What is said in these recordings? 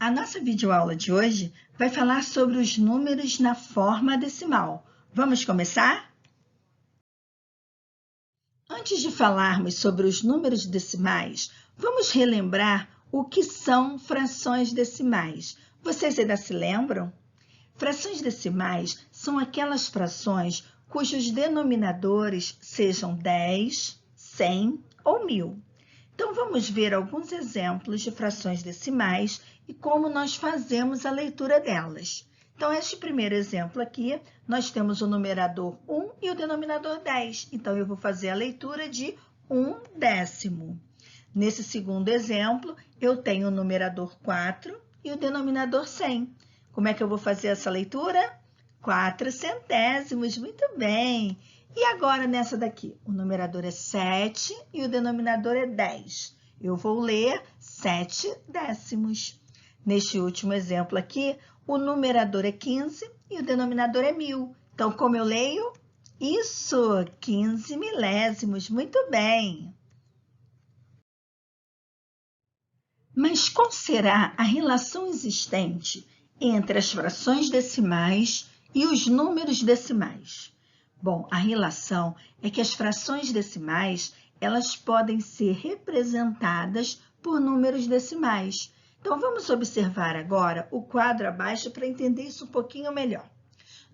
A nossa videoaula de hoje vai falar sobre os números na forma decimal. Vamos começar? Antes de falarmos sobre os números decimais, vamos relembrar o que são frações decimais. Vocês ainda se lembram? Frações decimais são aquelas frações cujos denominadores sejam 10, 100 ou 1000. Então, vamos ver alguns exemplos de frações decimais e como nós fazemos a leitura delas. Então, este primeiro exemplo aqui, nós temos o numerador 1 e o denominador 10. Então, eu vou fazer a leitura de 1/10. Nesse segundo exemplo, eu tenho o numerador 4 e o denominador 100. Como é que eu vou fazer essa leitura? 4 centésimos, muito bem! E agora, nessa daqui, o numerador é 7 e o denominador é 10. Eu vou ler 7 décimos. Neste último exemplo aqui, o numerador é 15 e o denominador é 1000. Então, como eu leio? Isso, 15 milésimos, muito bem! Mas qual será a relação existente entre as frações decimais e os números decimais? Bom, a relação é que as frações decimais, elas podem ser representadas por números decimais. Então, vamos observar agora o quadro abaixo para entender isso um pouquinho melhor.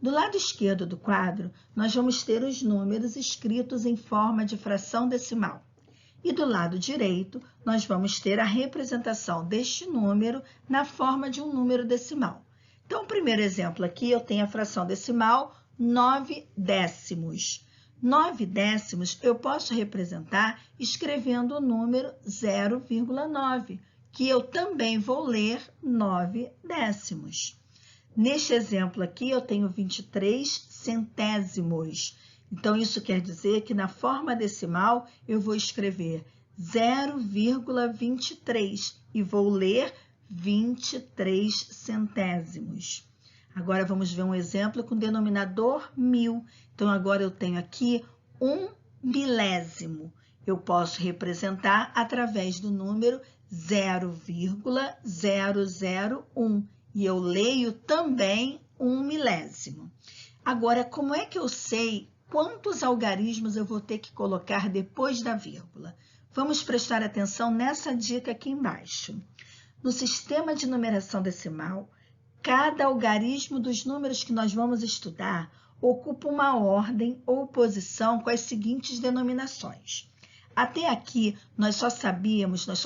Do lado esquerdo do quadro, nós vamos ter os números escritos em forma de fração decimal. E do lado direito, nós vamos ter a representação deste número na forma de um número decimal. Então, o primeiro exemplo aqui, eu tenho a fração decimal 9 décimos. 9 décimos eu posso representar escrevendo o número 0,9, que eu também vou ler 9 décimos. Neste exemplo aqui, eu tenho 23 centésimos. Então, isso quer dizer que na forma decimal eu vou escrever 0,23 e vou ler 23 centésimos. Agora, vamos ver um exemplo com denominador 1000. Então, agora eu tenho aqui 1 milésimo. Eu posso representar através do número 0,001 e eu leio também 1 milésimo. Agora, como é que eu sei quantos algarismos eu vou ter que colocar depois da vírgula? Vamos prestar atenção nessa dica aqui embaixo. No sistema de numeração decimal, cada algarismo dos números que nós vamos estudar ocupa uma ordem ou posição com as seguintes denominações. Até aqui, nós só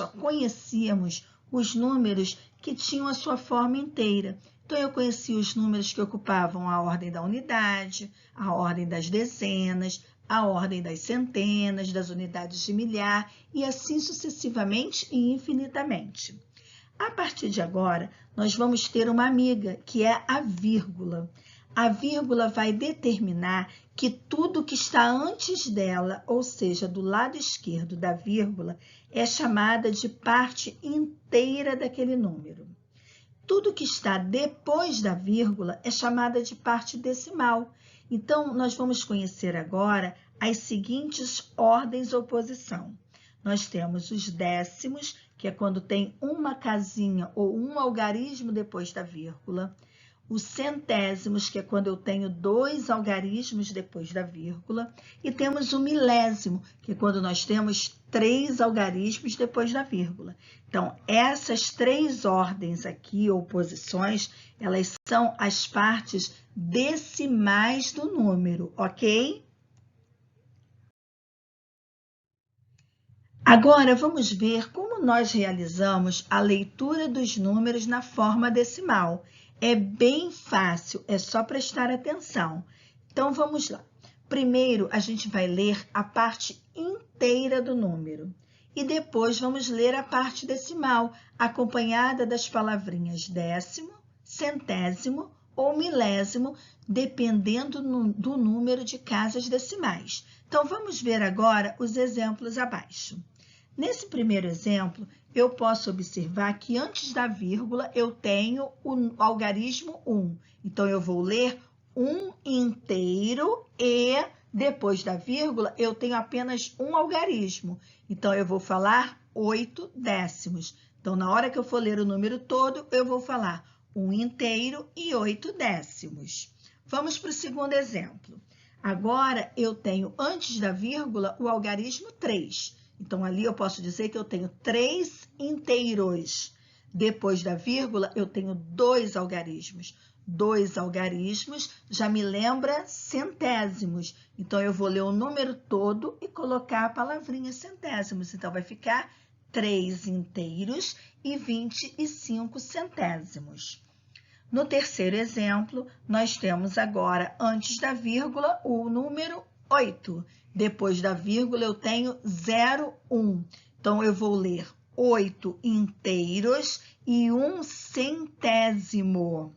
conhecíamos os números que tinham a sua forma inteira. Então, eu conhecia os números que ocupavam a ordem da unidade, a ordem das dezenas, a ordem das centenas, das unidades de milhar e assim sucessivamente e infinitamente. A partir de agora, nós vamos ter uma amiga, que é a vírgula. A vírgula vai determinar que tudo que está antes dela, ou seja, do lado esquerdo da vírgula, é chamada de parte inteira daquele número. Tudo que está depois da vírgula é chamada de parte decimal. Então, nós vamos conhecer agora as seguintes ordens ou posição. Nós temos os décimos, que é quando tem uma casinha ou um algarismo depois da vírgula. Os centésimos, que é quando eu tenho 2 algarismos depois da vírgula. E temos o milésimo, que é quando nós temos 3 algarismos depois da vírgula. Então, essas 3 ordens aqui, ou posições, elas são as partes decimais do número, ok? Agora, vamos ver como nós realizamos a leitura dos números na forma decimal. É bem fácil, é só prestar atenção. Então, vamos lá. Primeiro, a gente vai ler a parte inteira do número. E depois vamos ler a parte decimal, acompanhada das palavrinhas décimo, centésimo ou milésimo, dependendo do número de casas decimais. Então, vamos ver agora os exemplos abaixo. Nesse primeiro exemplo, eu posso observar que antes da vírgula eu tenho o algarismo 1. Então, eu vou ler 1 inteiro e depois da vírgula eu tenho apenas um algarismo. Então, eu vou falar 8 décimos. Então, na hora que eu for ler o número todo, eu vou falar 1 inteiro e 8 décimos. Vamos para o segundo exemplo. Agora, eu tenho, antes da vírgula, o algarismo 3. Então, ali eu posso dizer que eu tenho 3 inteiros. Depois da vírgula, eu tenho 2 algarismos. 2 algarismos já me lembra centésimos. Então, eu vou ler o número todo e colocar a palavrinha centésimos. Então, vai ficar 3 inteiros e 25 centésimos. No terceiro exemplo, nós temos agora, antes da vírgula, o número 8. Depois da vírgula, eu tenho 0, 1. Então, eu vou ler 8 inteiros e 1 centésimo.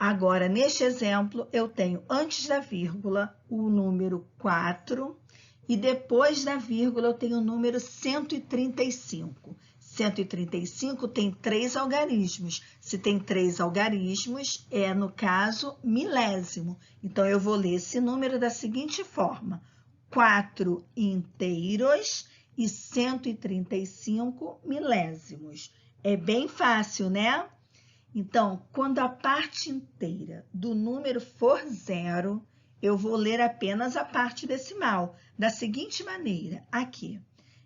Agora, neste exemplo, eu tenho, antes da vírgula, o número 4 e depois da vírgula, eu tenho o número 135. 135 tem 3 algarismos. Se tem 3 algarismos, é, no caso, milésimo. Então, eu vou ler esse número da seguinte forma: 4 inteiros e 135 milésimos. É bem fácil, né? Então, quando a parte inteira do número for 0, eu vou ler apenas a parte decimal, da seguinte maneira, aqui.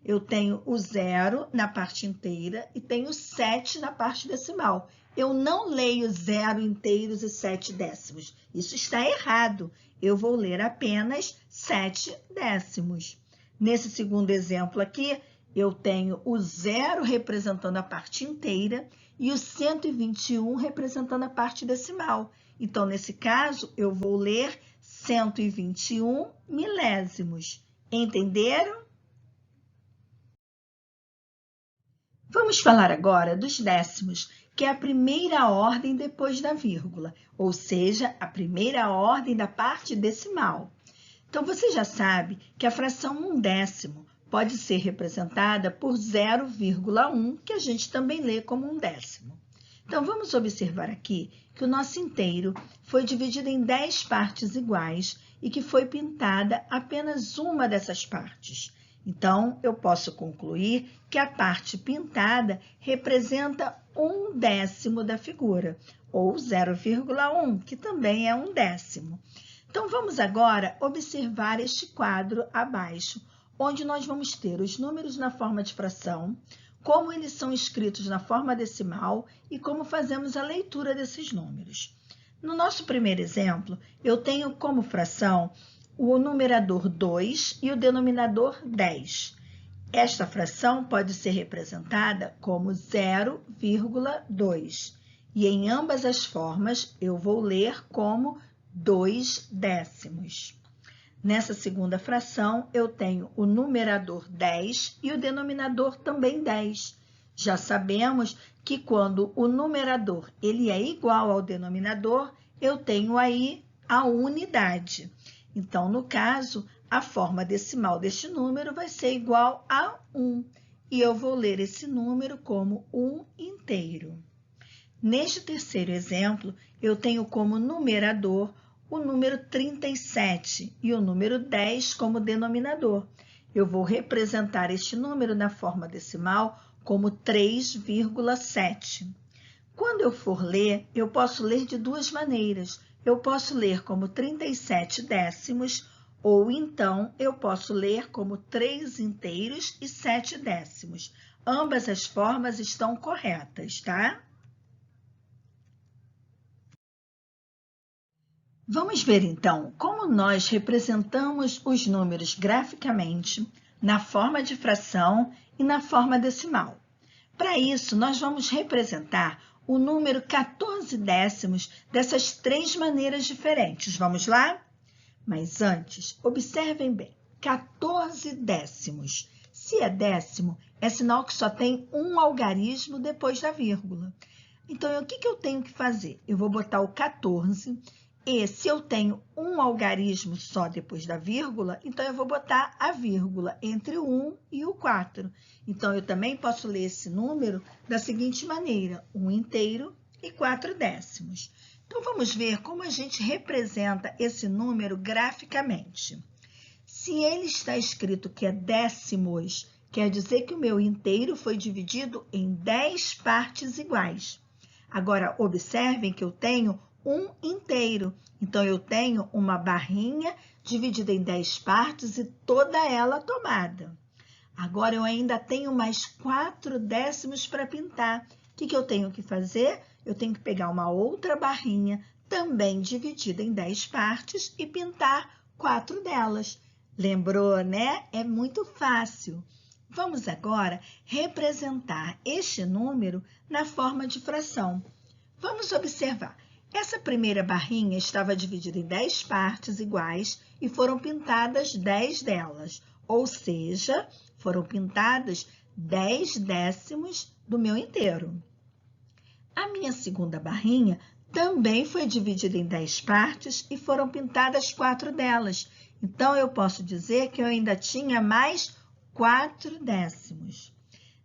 Eu tenho o 0 na parte inteira e tenho 7 na parte decimal. Eu não leio 0 inteiros e 7 décimos. Isso está errado. Eu vou ler apenas 7 décimos. Nesse segundo exemplo aqui, eu tenho o 0 representando a parte inteira e o 121 representando a parte decimal. Então, nesse caso, eu vou ler 121 milésimos. Entenderam? Vamos falar agora dos décimos, que é a primeira ordem depois da vírgula, ou seja, a primeira ordem da parte decimal. Então, você já sabe que a fração 1/10 pode ser representada por 0,1, que a gente também lê como 1/10. Então, vamos observar aqui que o nosso inteiro foi dividido em 10 partes iguais e que foi pintada apenas uma dessas partes. Então, eu posso concluir que a parte pintada representa 1/10 da figura, ou 0,1, que também é 1/10. Então, vamos agora observar este quadro abaixo, onde nós vamos ter os números na forma de fração, como eles são escritos na forma decimal e como fazemos a leitura desses números. No nosso primeiro exemplo, eu tenho como fração o numerador 2 e o denominador 10. Esta fração pode ser representada como 0,2. E em ambas as formas, eu vou ler como 2 décimos. Nessa segunda fração, eu tenho o numerador 10 e o denominador também 10. Já sabemos que quando o numerador ele é igual ao denominador, eu tenho aí a unidade. Então, no caso, a forma decimal deste número vai ser igual a 1. E eu vou ler esse número como 1 inteiro. Neste terceiro exemplo, eu tenho como numerador o número 37 e o número 10 como denominador. Eu vou representar este número na forma decimal como 3,7. Quando eu for ler, eu posso ler de duas maneiras. Eu posso ler como 37 décimos, ou então eu posso ler como 3 inteiros e 7 décimos. Ambas as formas estão corretas, tá? Vamos ver, então, como nós representamos os números graficamente na forma de fração e na forma decimal. Para isso, nós vamos representar o número 14 décimos dessas 3 maneiras diferentes. Vamos lá? Mas antes, observem bem, 14 décimos. Se é décimo, é sinal que só tem um algarismo depois da vírgula. Então, o que eu tenho que fazer? Eu vou botar o 14 e se eu tenho um algarismo só depois da vírgula, então eu vou botar a vírgula entre o 1 e o 4. Então, eu também posso ler esse número da seguinte maneira, 1 inteiro e 4 décimos. Então, vamos ver como a gente representa esse número graficamente. Se ele está escrito que é décimos, Quer dizer que o meu inteiro foi dividido em 10 partes iguais. Agora, observem que eu tenho um inteiro. Então, eu tenho uma barrinha dividida em 10 partes e toda ela tomada. Agora, eu ainda tenho mais 4 décimos para pintar. O que eu tenho que fazer? Eu tenho que pegar uma outra barrinha, também dividida em 10 partes, e pintar 4 delas. Lembrou, né? É muito fácil. Vamos agora representar este número na forma de fração. Vamos observar. Essa primeira barrinha estava dividida em 10 partes iguais e foram pintadas 10 delas, ou seja, foram pintadas 10 décimos do meu inteiro. A minha segunda barrinha também foi dividida em 10 partes e foram pintadas 4 delas. Então, eu posso dizer que eu ainda tinha mais 4 décimos.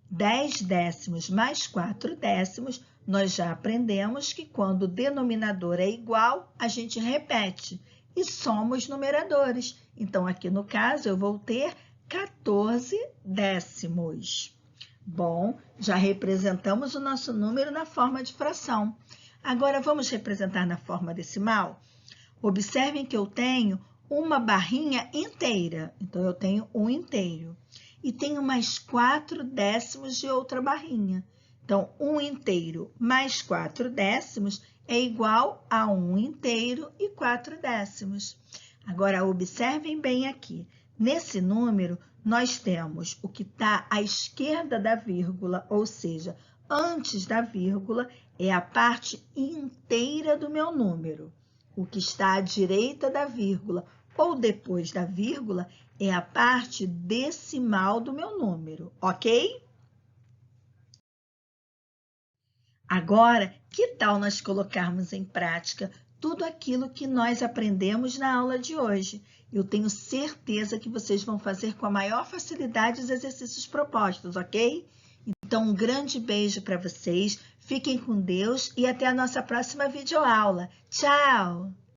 10 décimos mais 4 décimos, nós já aprendemos que quando o denominador é igual, a gente repete e somos numeradores. Então, aqui no caso, eu vou ter 14 décimos. Bom, já representamos o nosso número na forma de fração. Agora, vamos representar na forma decimal? Observem que eu tenho uma barrinha inteira. Então, eu tenho um inteiro. E tenho mais 4 décimos de outra barrinha. Então, 1 inteiro mais 4 décimos é igual a 1 inteiro e 4 décimos. Agora, observem bem aqui. Nesse número, nós temos o que está à esquerda da vírgula, ou seja, antes da vírgula, é a parte inteira do meu número. O que está à direita da vírgula ou depois da vírgula é a parte decimal do meu número, ok? Agora, que tal nós colocarmos em prática tudo aquilo que nós aprendemos na aula de hoje? Eu tenho certeza que vocês vão fazer com a maior facilidade os exercícios propostos, ok? Então, um grande beijo para vocês, fiquem com Deus e até a nossa próxima videoaula. Tchau!